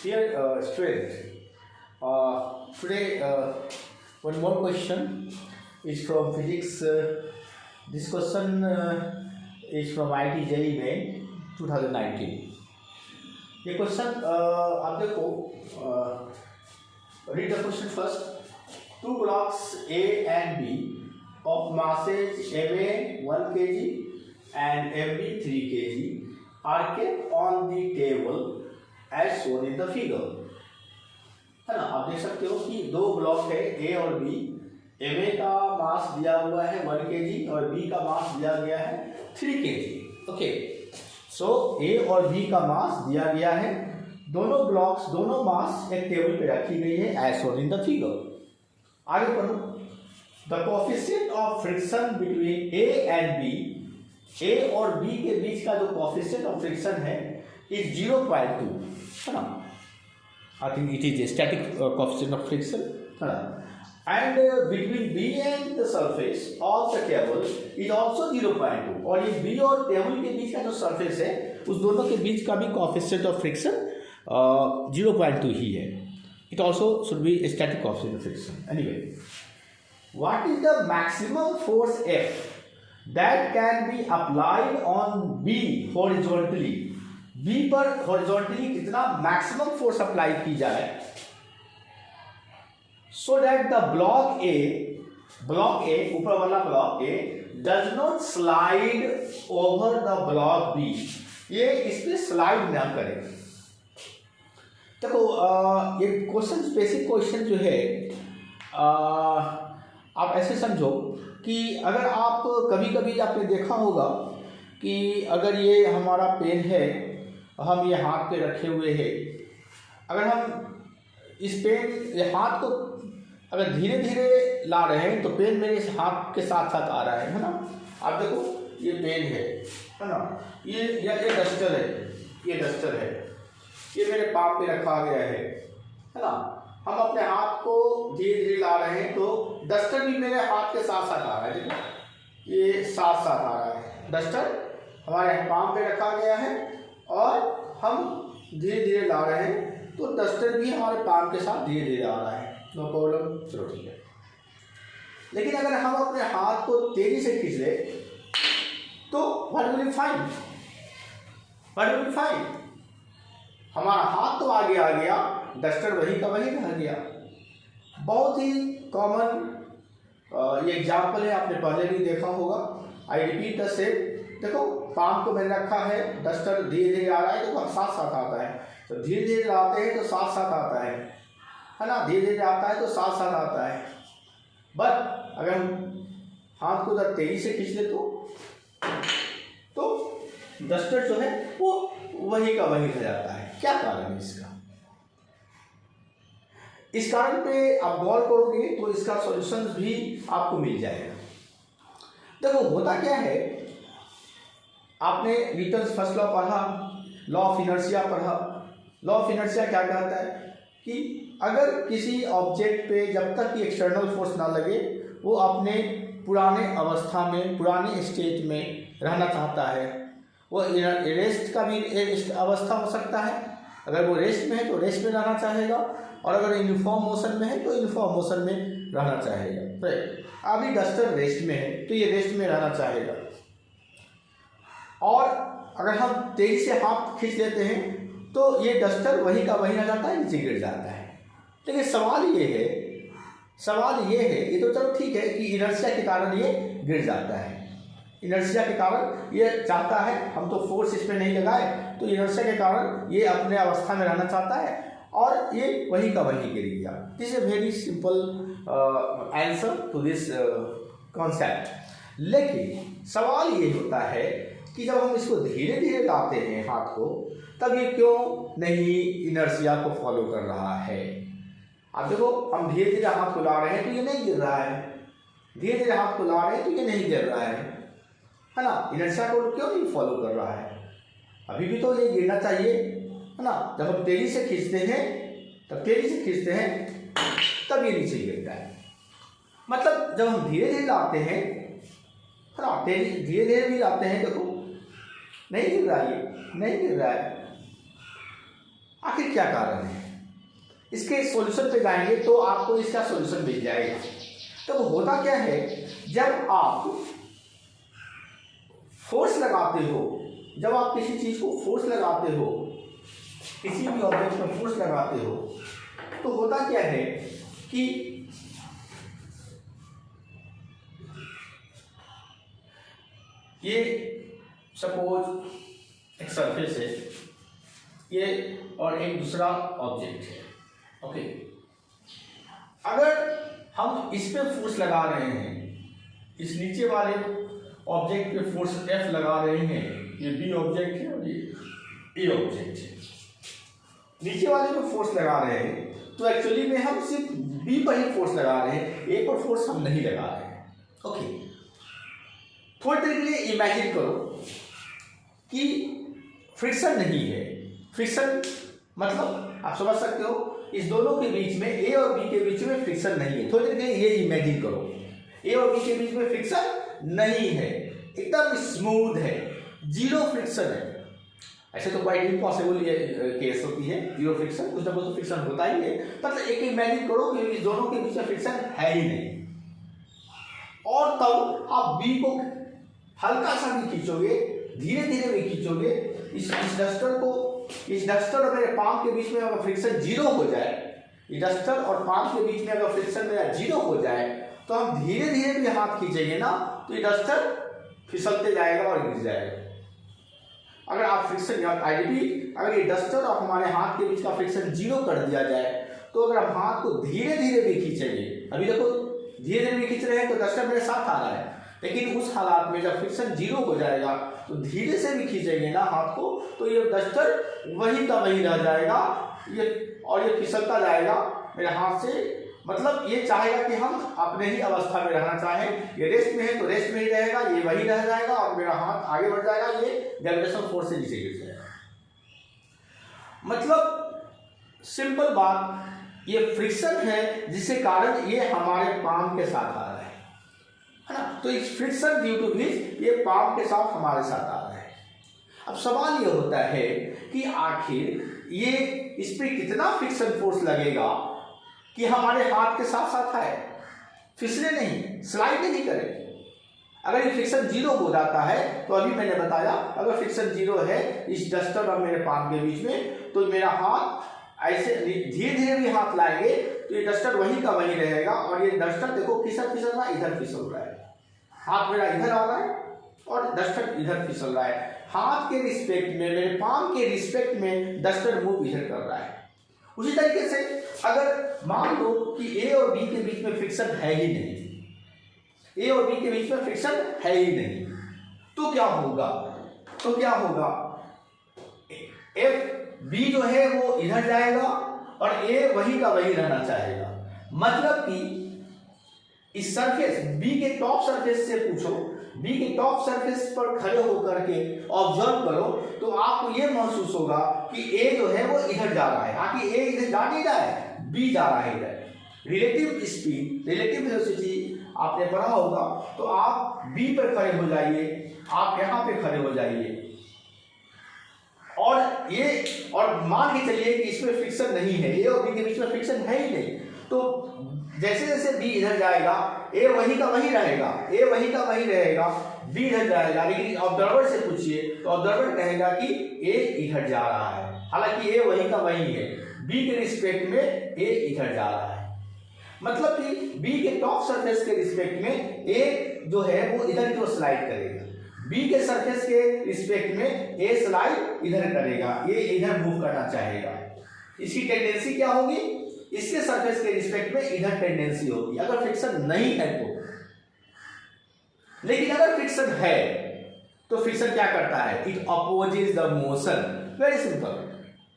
Dear student, today one more question is from physics. This question is from IIT JEE Main 2019. ये question आप देखो, read the question first. Two blocks A and B of masses MA 1 kg and MB 3 kg are kept on the table as shown in the figure. है ना, आप देख सकते हो कि दो ब्लॉक है A और B. MA का मास दिया हुआ है 1 kg और B का मास दिया गया है 3 kg. ओके, सो A और B का मास दिया गया है. दोनों ब्लॉक्स, दोनों मास एक टेबल पे रखी गई है as shown in the figure. आगे पढ़ो. The coefficient of friction between A and B, A और B के बीच का जो कोएफिशिएंट ऑफ फ्रिक्शन है इज 0.2, है ना. I think it is static coefficient of friction, है ना. And between B and the surface of the table is also 0.2. और ये B और टेबल के बीच का जो सरफेस है उस दोनों के बीच का भी कोएफिशिएंट ऑफ फ्रिक्शन 0.2 ही है. It also should be a static coefficient of friction. Anyway, what is the maximum force F that can be applied on B horizontally? B पर horizontally कितना maximum force apply की जाए so that the block A, ऊपर वाला block A does not slide over the block B. ये इस पे slide ना करे. देखो, ये क्वेश्चन, बेसिक क्वेश्चन जो है, आप ऐसे समझो कि अगर आप कभी कभी आपने देखा होगा कि अगर ये हमारा पेन है, हम ये हाथ पे रखे हुए हैं, अगर हम इस पेन, ये हाथ को अगर धीरे धीरे ला रहे हैं तो पेन मेरे इस हाथ के साथ साथ आ रहा है ना. आप देखो, ये पेन है ना, ये डस्टर है, ये डस्टर है, ये मेरे पाँव पे रखा गया है ना. हम अपने हाथ को धीरे धीरे ला रहे हैं तो डस्टर भी मेरे हाथ के साथ साथ आ रहा है. देखो, ये साथ साथ आ रहा है. डस्टर हमारे पाँव पे रखा गया है और हम धीरे धीरे ला रहे हैं तो डस्टर भी हमारे पाँव के साथ धीरे धीरे आ रहा है. नो प्रॉब्लम, चलो ठीक है. लेकिन अगर हम अपने हाथ को तेजी से खींच ले तो व्हाट विल फाइंड? हमारा हाथ तो आगे आ गया, डस्टर वही का वही रह गया. बहुत ही कॉमन ये एग्जाम्पल है, आपने पहले भी देखा होगा. I repeat the same. देखो, पाम को मैंने रखा है, डस्टर धीरे धीरे आ रहा है तो साथ साथ आता है. तो धीरे धीरे आते हैं तो साथ साथ आता है ना. धीरे धीरे आता है तो साथ साथ आता है. बट अगर हम हाथ को जब तेजी से खींच ले तो डस्टर जो है वो वही का वही रह जाता है. क्या कारण है इसका? इस कारण पे आप गौर करोगे तो इसका सॉल्यूशन भी आपको मिल जाएगा. देखो, होता क्या है, आपने न्यूटन्स फर्स्ट लॉ पढ़ा, लॉ ऑफ इनर्शिया पढ़ा. लॉ ऑफ इनर्शिया क्या कहता है कि अगर किसी ऑब्जेक्ट पे जब तक कि एक्सटर्नल फोर्स ना लगे वो अपने पुराने अवस्था में, पुराने स्टेट में रहना चाहता है. वो रेस्ट का भी एक अवस्था हो सकता है. अगर वो रेस्ट में है तो रेस्ट में रहना चाहेगा, और अगर यूनिफॉर्म मोशन में है तो यूनिफॉर्म मोशन में रहना चाहेगा. तो अभी डस्टर रेस्ट में है तो ये रेस्ट में रहना चाहेगा. और अगर हम तेजी से हाथ खींच लेते हैं तो ये डस्टर वही का वही रह जाता है, नीचे गिर जाता है. लेकिन सवाल ये है, ये तो चलो ठीक है कि इनर्शिया के कारण ये गिर जाता है. इनर्शिया के कारण ये चाहता है, हम तो फोर्स इसमें नहीं लगाए, तो इनर्शिया के कारण ये अपने अवस्था में रहना चाहता है और ये वही का वही गिर गया. This is a very simple answer to this concept. लेकिन सवाल ये होता है कि जब हम इसको धीरे धीरे लाते हैं हाथ को, तब ये क्यों नहीं इनर्शिया को फॉलो कर रहा है? आप देखो, हम धीरे धीरे हाथ को ला रहे हैं तो ये नहीं गिर रहा है, धीरे धीरे हाथ को ला रहे हैं तो ये नहीं गिर रहा है ना. इनर्शिया को क्यों नहीं फॉलो कर रहा है? अभी भी तो ये गिरना चाहिए, है ना. जब हम तेजी से खींचते हैं तब ये नीचे गिरता है. मतलब जब हम धीरे धीरे लाते हैं, है ना, धीरे धीरे भी लाते हैं, देखो नहीं गिर रहा है, ये नहीं गिर रहा है. आखिर क्या कारण है? इसके सॉल्यूशन पे जाएंगे तो आपको इसका सॉल्यूशन मिल जाएगा। तो होता क्या है, जब आप फोर्स लगाते हो, जब आप किसी चीज को फोर्स लगाते हो, किसी भी ऑब्जेक्ट में फोर्स लगाते हो, तो होता क्या है कि ये सपोज एक सरफेस है ये और एक दूसरा ऑब्जेक्ट है, ओके। अगर हम इस पे फोर्स लगा रहे हैं, इस नीचे वाले ऑब्जेक्ट पे फोर्स F लगा रहे हैं, ये B ऑब्जेक्ट है और ये A ऑब्जेक्ट है, नीचे वाले पे फोर्स लगा रहे हैं, तो एक्चुअली में हम सिर्फ B पर ही फोर्स लगा रहे हैं, A पर फोर्स हम नहीं लगा रहे हैं, ओके। थोड़ी देर के लिए इमेजिन करो कि फ्रिक्शन नहीं है। फ्रिक्शन मतलब आप समझ सकते हो, इस दोनों के बीच में, A और B के बीच में फ्रिक्शन नहीं है। थोड़ी देर के लिए ये इमेजिन करो, A और B के बीच में फ्रिक्शन नहीं है, एकदम स्मूथ है, जीरो फ्रिक्शन है। ऐसे तो क्वाइट इम्पॉसिबल ये केस होती है, जीरो फ्रिक्शन, कुछ ना कुछ तो फ्रिक्शन होता ही है। मतलब एक इमेजिन करो कि इस दोनों के बीच में फ्रिक्शन है ही नहीं, और तब आप B को हल्का सा भी खींचोगे, धीरे धीरे भी खींचोगे, इस डस्टर और मेरे पाम के बीच में अगर फ्रिक्शन जीरो हो जाए, इस डस्टर और पाम के बीच में अगर फ्रिक्शन मेरा जीरो हो जाए, तो हम धीरे धीरे भी हाथ खींचेंगे ना, तो ये डस्टर फिसलते जाएगा और गिर जाएगा। अगर आप फ्रिक्शन, आई रिपीट, अगर ये डस्टर और हमारे हाथ के बीच का फ्रिक्शन जीरो कर दिया जाए, तो अगर हम हाथ को धीरे धीरे भी खींचेंगे, अभी देखो धीरे धीरे भी खींच रहे हैं तो डस्टर मेरे साथ आ रहा है, लेकिन उस हालात में जब फ्रिक्शन जीरो हो जाएगा तो धीरे से भी खींचेंगे ना हाथ को, तो ये डस्टर वही का वही रह जाएगा, ये फिसलता जाएगा मेरे हाथ से। मतलब ये चाहेगा कि हम अपने ही अवस्था में रहना चाहें, ये रेस्ट में है तो रेस्ट में ही रहेगा, ये वही रह जाएगा और मेरा हाथ आगे बढ़ जाएगा, ये ग्रेविटेशन फोर्स से नीचे गिर जाएगा। मतलब सिंपल बात, ये फ्रिक्शन है जिसके कारण ये हमारे पाम के साथ आ रहा है ना। तो इस फ्रिक्शन ड्यू टू विच ये पाम के साथ हमारे साथ आ रहा है। अब सवाल ये होता है कि आखिर ये इस पे कितना फ्रिक्शन फोर्स लगेगा कि हमारे हाथ के साथ साथ आए, फिसले नहीं, स्लाइड नहीं करे। अगर ये फ्रिक्शन जीरो हो जाता है, तो अभी मैंने बताया अगर फ्रिक्शन जीरो है इस डस्टर और मेरे पाम के बीच में, तो मेरा हाथ ऐसे धीरे धीरे भी हाथ लाएंगे तो ये डस्टर वही का वही रहेगा, और ये डस्टर देखो किसर फिसल रहा है, इधर फिसल रहा है, हाथ मेरा इधर आ रहा है और डस्टर इधर फिसल रहा है। हाथ के रिस्पेक्ट में, मेरे पाम के रिस्पेक्ट में डस्टर मूव इधर कर रहा है। उसी तरीके से अगर मान लो कि ए और बी के बीच में फ्रिक्शन है ही नहीं, ए और बी के बीच में फ्रिक्शन है ही नहीं, तो क्या होगा? एफ बी जो है वो इधर जाएगा और ए वही का वही रहना चाहेगा। मतलब कि इस सरफेस बी के टॉप सरफेस से पूछो, बी के टॉप सरफेस पर खड़े होकर के ऑब्जर्व करो, तो आपको ये महसूस होगा कि ए जो है वो इधर जा रहा है, आखिर ए इधर जा नहीं रहा है, बी जा रहा है इधर। रिलेटिव स्पीड, रिलेटिव वेलोसिटी आपने पढ़ा होगा, तो आप बी पर खड़े हो जाइए, आप यहाँ पे खड़े हो जाइए, और मान के चलिए कि इसमें फ्रिक्शन नहीं है, ए और बी के बीच में फ्रिक्शन है ही नहीं, तो जैसे जैसे बी इधर जाएगा ए वही का वही रहेगा, ए वही का वही रहेगा, बी इधर जाएगा। लेकिन ऑब्जर्वर से पूछिए तो ऑब्जर्वर कहेगा कि ए इधर जा रहा है, हालांकि ए वही का वही है, बी के रिस्पेक्ट में ए इधर जा रहा है। मतलब कि बी के टॉप सरफेस के रिस्पेक्ट में ए जो है वो इधर की ओर स्लाइड करेगा, बी के सरफेस के रिस्पेक्ट में ए स्लाइड इधर करेगा, ये इधर मूव करना चाहेगा। इसकी टेंडेंसी क्या होगी? इसके सरफेस के रिस्पेक्ट में इधर टेंडेंसी होगी, अगर फ्रिक्शन नहीं है तो। लेकिन अगर फ्रिक्शन है तो फ्रिक्शन क्या करता है? It opposes the motion. Very simple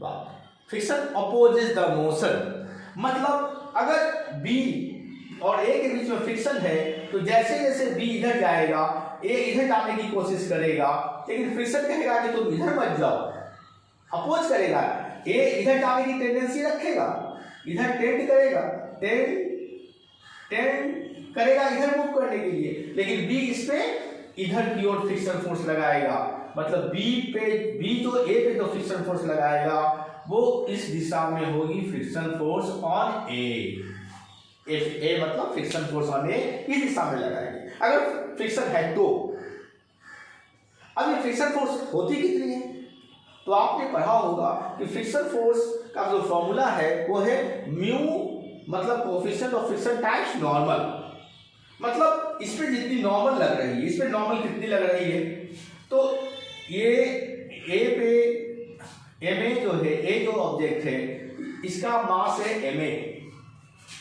बात, फ्रिक्शन अपोजेस द मोशन। मतलब अगर बी और ए के बीच में फ्रिक्शन है, तो जैसे जैसे बी इधर जाएगा ए इधर जाने की कोशिश करेगा, लेकिन फ्रिक्शन कहेगा कि तुम इधर मत जाओ, अपोज करेगा। ए इधर जाने की टेंडेंसी रखेगा, इधर टेंड करेगा, टेंड करेगा इधर मूव करने के लिए, लेकिन बी इस पे इधर की ओर फ्रिक्शन फोर्स लगाएगा। मतलब बी जो ए पे जो फ्रिक्शन फोर्स लगाएगा वो इस दिशा में होगी फ्रिक्शन फोर्स ऑन ए। ए मतलब फ्रिक्शन फोर्स ऑन ए इस दिशा में लगाएंगे अगर फ्रिक्शन है तो। अब ये फ्रिक्शन फोर्स होती कितनी है, तो आपने पढ़ा होगा कि फ्रिक्शन फोर्स का जो फॉर्मूला है वो है म्यू मतलब coefficient of friction times normal. मतलब इस पे जितनी नॉर्मल लग रही है, इस पे नॉर्मल कितनी लग रही है, तो ये ए पे एम जो है, ए जो ऑब्जेक्ट है इसका मास है एम ए,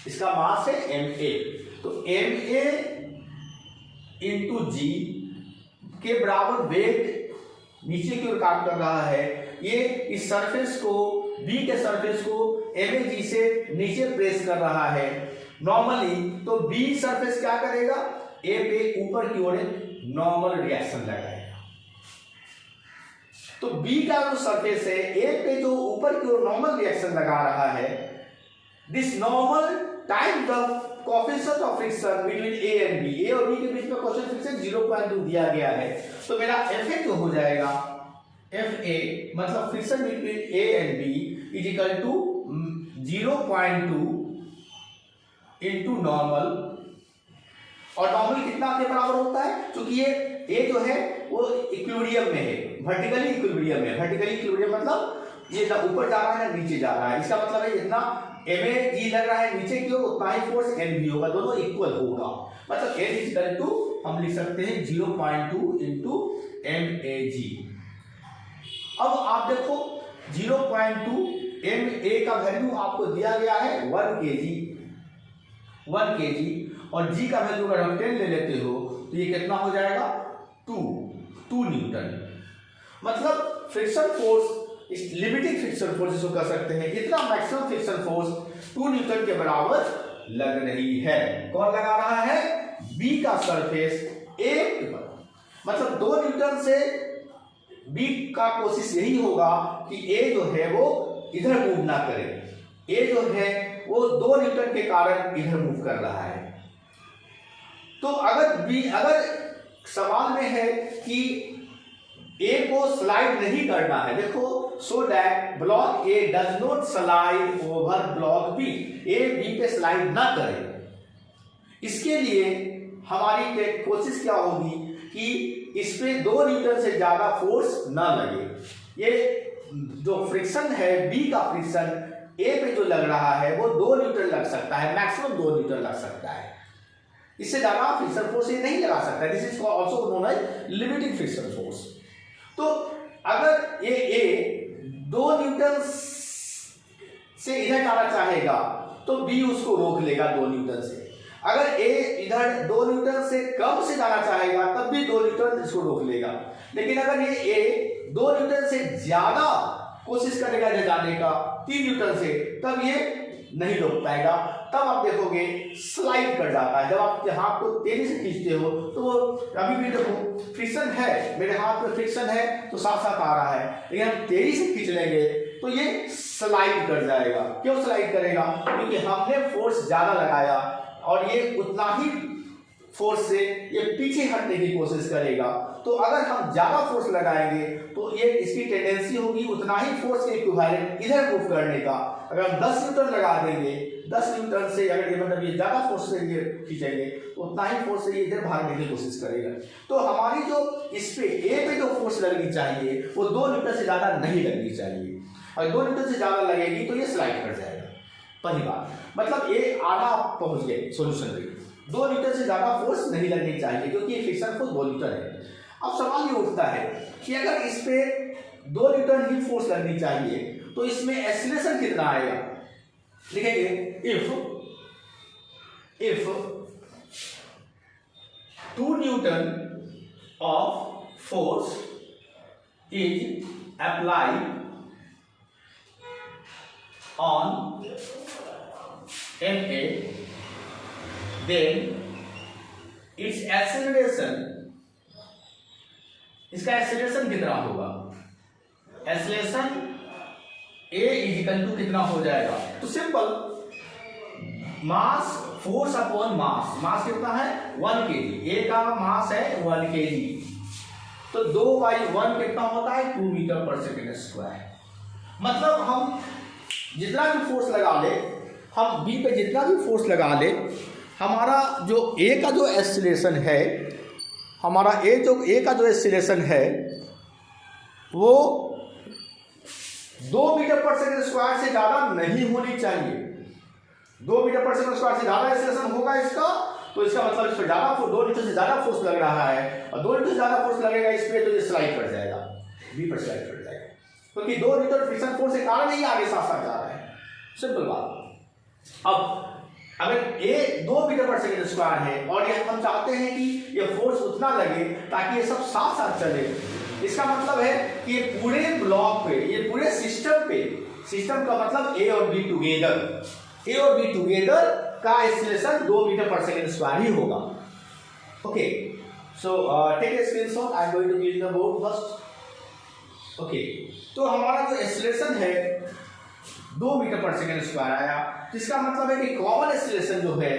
इसका मास है एम ए, तो एम ए इंटू जी के बराबर वेट नीचे की ओर काम कर रहा है। ये इस सरफेस को, बी के सरफेस को एम ए जी से नीचे प्रेस कर रहा है नॉर्मली, तो बी सरफेस क्या करेगा, ए पे ऊपर की ओर नॉर्मल रिएक्शन लगाएगा। तो बी का जो सरफेस है ए पे जो ऊपर की ओर नॉर्मल रिएक्शन लगा रहा है, this normal time the coefficient of friction between A and B. A और बी के बीच में कोएफिशिएंट फ्रिक्शन 0.2 दिया गया है, तो मेरा एफ ए जो हो जाएगा, एफ ए मतलब friction between A and B is equal to 0.2 into normal. और नॉर्मल कितना के बराबर होता है, क्योंकि ये ए जो है वो इक्विलिब्रियम में है, वर्टिकली इक्विलिब्रियम में। वर्टिकली इक्विलिब्रियम मतलब ये ना ऊपर जा रहा है ना नीचे जा रहा है। इसका मतलब है जितना एम ए जी लग रहा है नीचे की ओर उतना ही फोर्स एन बी होगा, दोनों इक्वल होगा। मतलब एन इज इक्वल टू हम लिख सकते हैं 0.2 इंटू एम ए जी। अब आप देखो 0.2 एम ए का वैल्यू आपको दिया गया है 1 केजी, 1 केजी, और जी का वैल्यू अगर हम 10 ले लेते हो तो ये कितना हो जाएगा 2 न्यूटन। मतलब फ्रिक्शन फोर्स, इस लिमिटिंग फ्रिक्शन फोर्स इसको कर सकते हैं, इतना मैक्सिमम फ्रिक्शन फोर्स 2 न्यूटन के बराबर लग रही है। कौन लगा रहा है, बी का सरफेस ए के ऊपर। मतलब 2 न्यूटन से बी का कोशिश यही होगा कि ए जो है वो इधर मूव ना करे। ए जो है वो 2 न्यूटन के कारण इधर मूव कर रहा है। तो अगर सवाल में है कि ए को स्लाइड नहीं करना है, देखो, so that block A does not slide over block B, A B पे स्लाइड ना करे। इसके लिए हमारी कोशिश क्या होगी कि इस पे 2 न्यूटन से ज्यादा फोर्स ना लगे। ये जो फ्रिक्शन है, बी का फ्रिक्शन ए पे जो लग रहा है वो 2 न्यूटन लग सकता है, मैक्सिमम 2 न्यूटन लग सकता है। इससे ज्यादा फ्रिक्शन फोर्स ये नहीं लगा सकता। This is also known as limiting friction force. तो अगर ये ए 2 न्यूटन से इधर जाना चाहेगा तो बी उसको रोक लेगा 2 न्यूटन से। अगर ए इधर 2 न्यूटन से कम से जाना चाहेगा तब भी 2 न्यूटन इसको रोक लेगा। लेकिन अगर ये ए 2 न्यूटन से ज्यादा कोशिश करेगा जाने का 3 न्यूटन से, तब ये नहीं रोक पाएगा। तब आप देखोगे स्लाइड कर जाता है। जब आप हाथ को तेजी से खींचते हो तो वो, अभी भी देखो फ्रिक्शन है, मेरे हाथ में फ्रिक्शन है तो साथ साथ आ रहा है, लेकिन हम तेजी से खींच लेंगे तो ये स्लाइड कर जाएगा। क्यों स्लाइड करेगा, क्योंकि हमने फोर्स ज्यादा लगाया और ये उतना ही फोर्स से ये पीछे हटने की कोशिश करेगा। तो अगर हम ज्यादा फोर्स लगाएंगे तो ये इसकी टेंडेंसी होगी उतना ही फोर्स के इक्विवेलेंट इधर मूव करने का। अगर हम 10 न्यूटन लगा देंगे, 10 न्यूटन से अगर ये मतलब ये ज्यादा फोर्स से ये खींचेंगे तो उतना ही फोर्स से ये इधर भागने की कोशिश करेगा। तो हमारी जो इस पे ए पे जो फोर्स लगनी चाहिए वो 2 न्यूटन से ज्यादा नहीं लगनी चाहिए। अगर 2 न्यूटन से ज्यादा लगेगी तो ये स्लाइड कर जाएगा। पहली बात, मतलब ये आधा पहुंच गए सोल्यूशन पे। 2 न्यूटन से ज्यादा फोर्स नहीं लगनी चाहिए क्योंकि ये फ्रिक्शन फोर्स 2 न्यूटन है। अब सवाल ये उठता है कि अगर इस पे 2 न्यूटन ही फोर्स लगनी चाहिए तो इसमें एक्सीलरेशन कितना आएगा। लिखेंगे if 2 newton of force is applied on MA, then its acceleration, इसका एक्सेलरेशन कितना होगा, acceleration A is equal to कितना हो जाएगा। तो simple, mass force upon mass, mass कितना है 1 kg, A का मास है 1 kg, तो 2/1 कितना होता है 2 मीटर पर सेकेंड स्क्वायर। मतलब हम जितना भी फोर्स लगा ले, हम बी पे जितना भी फोर्स लगा ले, हमारा जो ए का जो एक्सीलरेशन है, हमारा ए का जो एक्सीलरेशन है वो 2 मीटर पर सेकंड स्क्वायर से ज़्यादा नहीं होनी चाहिए। 2 मीटर पर सेकंड स्क्वायर से ज़्यादा एक्सीलरेशन होगा इसका, तो इसका मतलब इस पर ज़्यादा 2 मीटर से ज़्यादा फोर्स लग रहा है, और 2 मीटर से ज़्यादा फोर्स लगेगा इस पर, तो ये स्लाइड कर जाएगा, बी पर स्लाइड कर जाएगा, क्योंकि 2 मीटर फ्रिक्शन फोर्स के कारण ही आगे साथ साथ जा रहा है। सिंपल बात। अब अगर ए 2 मीटर पर सेकंड स्क्वायर है और ये हम चाहते हैं कि ये फोर्स उतना लगे ताकि ये सब साथ साथ चले, इसका मतलब है कि ये पूरे ब्लॉक पे, ये पूरे सिस्टम पे, सिस्टम का मतलब ए और बी टुगेदर, ए और बी टुगेदर का एक्सीलरेशन 2 मीटर पर सेकंड स्क्वायर ही होगा। Okay, so take a screenshot, I am going to clean the board first. Okay, तो हमारा जो एक्सीलरेशन है 2 मीटर पर सेकंड स्क्वायर आया, जिसका मतलब है कि कॉमन एक्सीलरेशन जो है,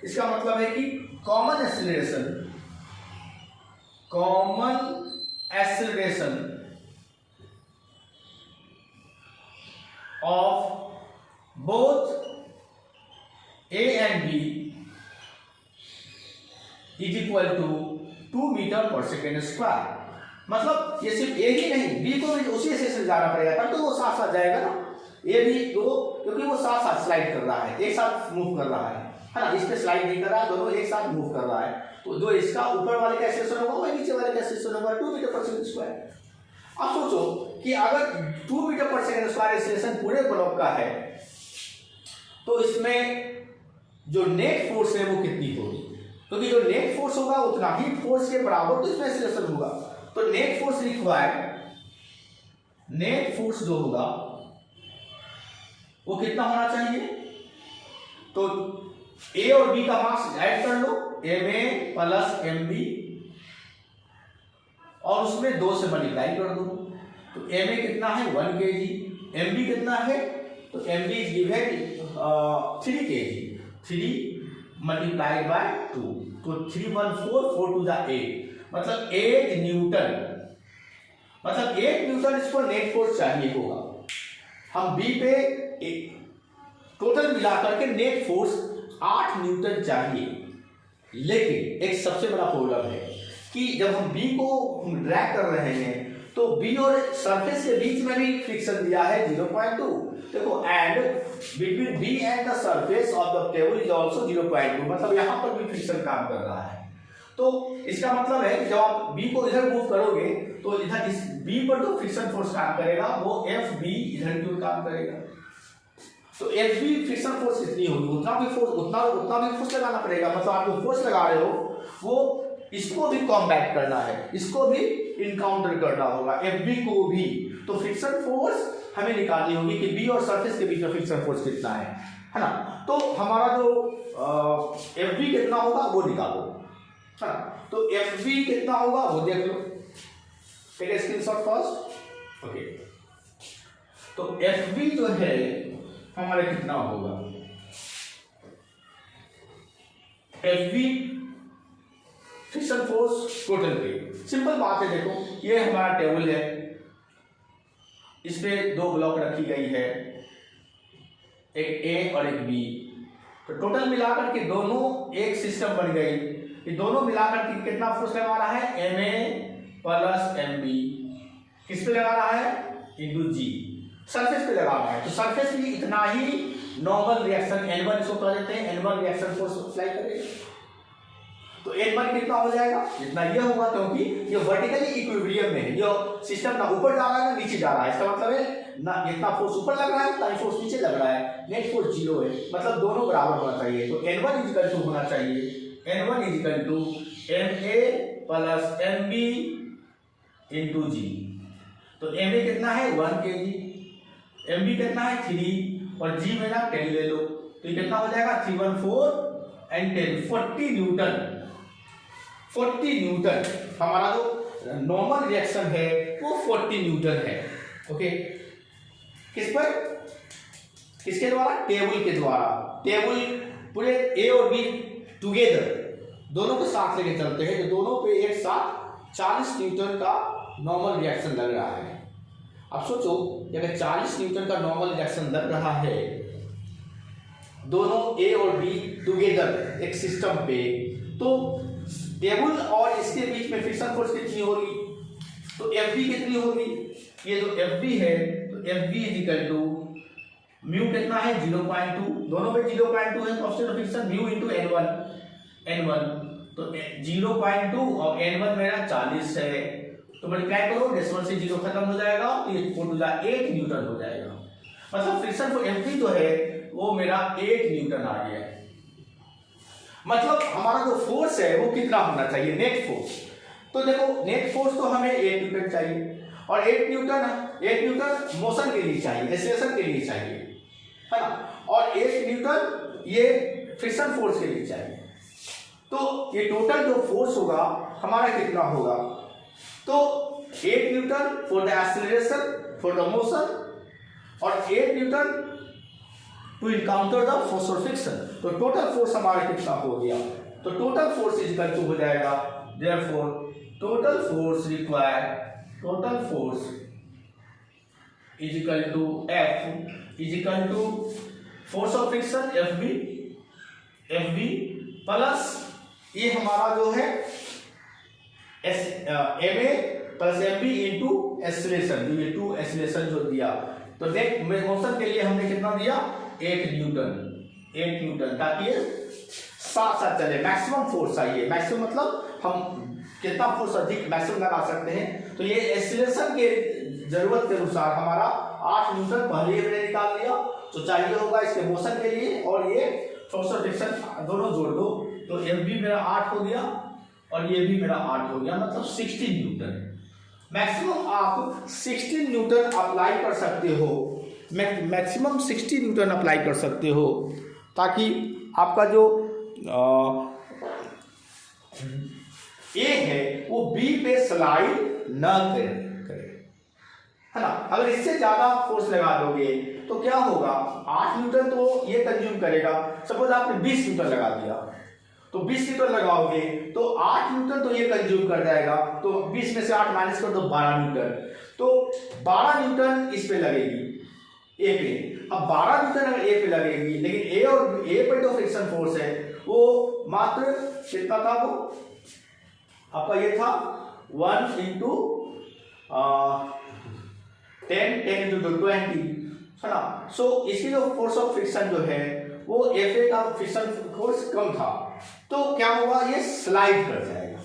इसका मतलब है कि common acceleration of both A and B is equal to 2 metre पर सेकेंड स्क्वायर। मतलब ये सिर्फ ए ही नहीं, बी को भी उसी से जाना पड़ेगा, तब तो वो साथ साथ जाएगा ना, ए भी तो, क्योंकि वो साथ साथ स्लाइड कर रहा है, एक साथ मूव कर रहा है ना, इस पे स्लाइड नहीं कर रहा है, दोनों एक साथ मूव कर रहा है, तो जो इसका ऊपर वाले का एक्सीलरेशन होगा वही नीचे वाले का एक्सीलरेशन होगा 2 मीटर पर सेकंड स्क्वायर। अब सोचो कि अगर 2 मीटर पर सेकंड स्क्वायर एक्सीलरेशन पूरे ब्लॉक का है, तो इसमें जो नेट फोर्स है वो कितनी होगी, क्योंकि जो नेट फोर्स होगा उतना ही फोर्स के बराबर तो इसमें एक्सीलरेशन होगा, तो net force required, net force जो होगा वो कितना होना चाहिए, तो ए और बी का मास ऐड कर लो, M A plus M B, और उसमें 2 से मल्टीप्लाई कर दो, तो एम ए कितना है 1 kg, एम बी कितना है, तो M B is given 3 kg, 3 multiplied by 2, तो 314, 4 to the 8, मतलब 8 न्यूटन, मतलब 8 न्यूटन इसको नेट फोर्स चाहिए होगा। हम बी पे टोटल मिलाकर के नेट फोर्स 8 न्यूटन चाहिए, लेकिन एक सबसे बड़ा प्रॉब्लम है कि जब हम बी को ड्रैग कर रहे हैं तो बी और सरफेस के बीच में भी फ्रिक्शन दिया है 0.2, देखो, and between B and the surface of the table is also 0.2, मतलब यहां पर भी फ्रिक्शन काम कर रहा है। तो इसका मतलब है जब आप बी को इधर मूव करोगे तो इधर इस बी पर जो फ्रिक्शन फोर्स काम करेगा वो एफ बी इधर की ओर काम करेगा, तो एफ बी फ्रिक्शन फोर्स कितनी होगी, उतना भी फोर्स लगाना पड़ेगा, मतलब आप जो फोर्स लगा रहे हो वो इसको भी कॉम्बैट करना है, इसको भी इनकाउंटर करना होगा, एफ बी को भी, तो फ्रिक्शन फोर्स हमें निकालनी होगी कि बी और सरफेस के बीच में फ्रिक्शन फोर्स कितना है ना, तो हमारा जो एफ बी कितना होगा वो निकालो, है ना, तो एफ बी कितना होगा वो देख लो, take a screenshot first. Okay, तो एफ बी जो है हमारे कितना होगा, F B friction force total पे, सिंपल बात है, देखो ये हमारा टेबल है, इस पे 2 ब्लॉक रखी गई है, एक ए और एक बी, तो टोटल मिलाकर के दोनों एक सिस्टम बन गई, ये दोनों मिलाकर के कितना फोर्स लगा रहा है, M A plus M B, किस पे लगा रहा है, इंटू जी, सरफेस पे लगा रहा है, तो सरफेस भी इतना ही नॉर्मल रिएक्शन N1 इसको कह देते हैं, N1 रिएक्शन फोर्स अप्लाई करेगा, तो N1 कितना हो जाएगा, जितना ये होगा, क्योंकि ये वर्टिकली इक्विलिब्रियम में है, ये सिस्टम ना ऊपर जा रहा है ना नीचे जा रहा है, इसका मतलब है ना जितना फोर्स ऊपर लग रहा है उतना फोर्स नीचे लग रहा है, नेट फोर्स 0 है, मतलब दोनों बराबर होना चाहिए, तो N1 इक्वल टू होना चाहिए, N1 equal to MA plus MB into g, तो MA कितना है 1 kg, MB कितना है 3, और G में ना 10 ले लो, तो ये कितना हो जाएगा 314 एंड 10 40 न्यूटन, 40 न्यूटन हमारा जो नॉर्मल रिएक्शन है वो 40 न्यूटन है। ओके, किस पर, किसके द्वारा, टेबल के द्वारा, टेबल पूरे ए और बी टुगेदर दोनों को साथ लेके चलते हैं, तो दोनों पे एक साथ 40 न्यूटन का नॉर्मल रिएक्शन लग रहा है, अब सोचो अगर 40 न्यूटन का नॉर्मल रिएक्शन लग रहा है दोनों ए और बी टुगेदर एक सिस्टम पे, तो टेबल और इसके बीच में फ्रिक्शन फोर्स कितनी होगी, तो एफ बी कितनी होगी, ये जो एफ बी है तो F B is equal to mu कितना है 0.2, दोनों में 0.2 है constant of friction, mu into n1 तो 0.2 और n1 मेरा 40 है, तो मल्टीप्लाई करो, डेसिमल से 0 खत्म हो जाएगा तो ये 4×8 न्यूटन हो जाएगा। मतलब फ्रिक्शन फोर्स एफ बी जो है वो मेरा 8 न्यूटन आ गया है। मतलब हमारा जो फोर्स है वो कितना होना चाहिए, नेट फोर्स। तो देखो नेट फोर्स तो हमें 8 न्यूटन चाहिए, और 8 न्यूटन मोशन के लिए चाहिए, एक्सेलरेशन के लिए चाहिए, है ना, और 8 न्यूटन ये फ्रिक्शन फोर्स के लिए चाहिए। तो ये टोटल जो फोर्स होगा हमारा कितना होगा, तो 8 newton for the acceleration for the motion और 8 newton to encounter the force of friction, तो टोटल फोर्स हमारा कितना हो गया, तो total force is equal to हो जाएगा, therefore total force required, total force is equal to F is equal to force of friction F B plus ये हमारा जो है M A plus M B into acceleration, जो ये 2 acceleration जो दिया, तो नेट मोशन के लिए हमने कितना दिया 8 न्यूटन, ताकि ये साथ साथ चले, मैक्सिमम फोर्स चाहिए, मैक्सिमम मतलब हम कितना फोर्स अधिक मैक्सिमम लगा सकते हैं। तो ये एक्सेलरेशन के जरूरत के अनुसार हमारा 8 न्यूटन पहले ही मैंने निकाल लिया, तो चाहिए होगा इसके मोशन के लिए, और ये फोर्स ऑफ फ्रिक्शन दोनों जोड़ दो, तो एफ बी मेरा 8 हो गया और ये भी मेरा 8 हो गया, मतलब 16 न्यूटन। मैक्सिमम आप 16 न्यूटन अप्लाई कर सकते हो, मैक्सिमम 60 न्यूटन अप्लाई कर सकते हो, ताकि आपका जो ए है वो बी पे स्लाइड न करे, है ना। अगर इससे ज्यादा फोर्स लगा दोगे तो क्या होगा, 8 न्यूटन तो ये कंज्यूम करेगा, सपोज आपने 20 न्यूटन लगा दिया, तो 20 न्यूटन लगाओगे तो 8 न्यूटन तो ये कंज्यूम कर जाएगा, तो 20 में से 8 माइनस कर दो 12 न्यूटन, तो 12 न्यूटन इस पे लगेगी ए पे। अब 12 न्यूटन अगर ए पे लगेगी, लेकिन ए और ए पे जो फ्रिक्शन फोर्स है वो मात्र कितना था, वो आपका ये था 1 इंटू 10 इंटू 20, है ना। सो इसकी जो फोर्स ऑफ फ्रिक्शन जो है वो एफ ए का फ्रिक्शन फोर्स कम था, तो क्या होगा, ये स्लाइड कर जाएगा,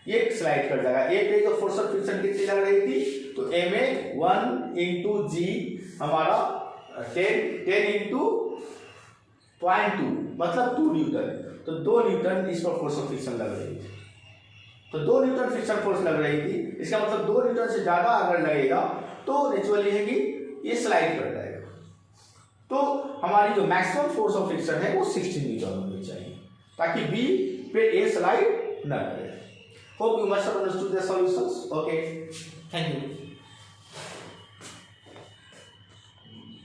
ये स्लाइड कर जाएगा। ए पे जो फोर्स ऑफ फ्रिक्शन कितनी लग रही थी, तो एम ए 1 इंटू जी हमारा 10 इंटू 0.2 मतलब 2 न्यूटन, तो 2 न्यूटन इस पर फोर्स ऑफ फ्रिक्शन लग रही थी, तो 2 न्यूटन फ्रिक्शन फोर्स लग रही थी। इसका मतलब 2 न्यूटन से ज्यादा अगर लगेगा तो नेचुरली है कि ये स्लाइड कर जाएगा। तो हमारी जो मैक्सिमम फोर्स ऑफ फ्रिक्शन है वो 16 न्यूटन होनी चाहिए, ताकि बी पे ए स्लाइड न करे। Hope you must have understood the solutions. Okay, thank you.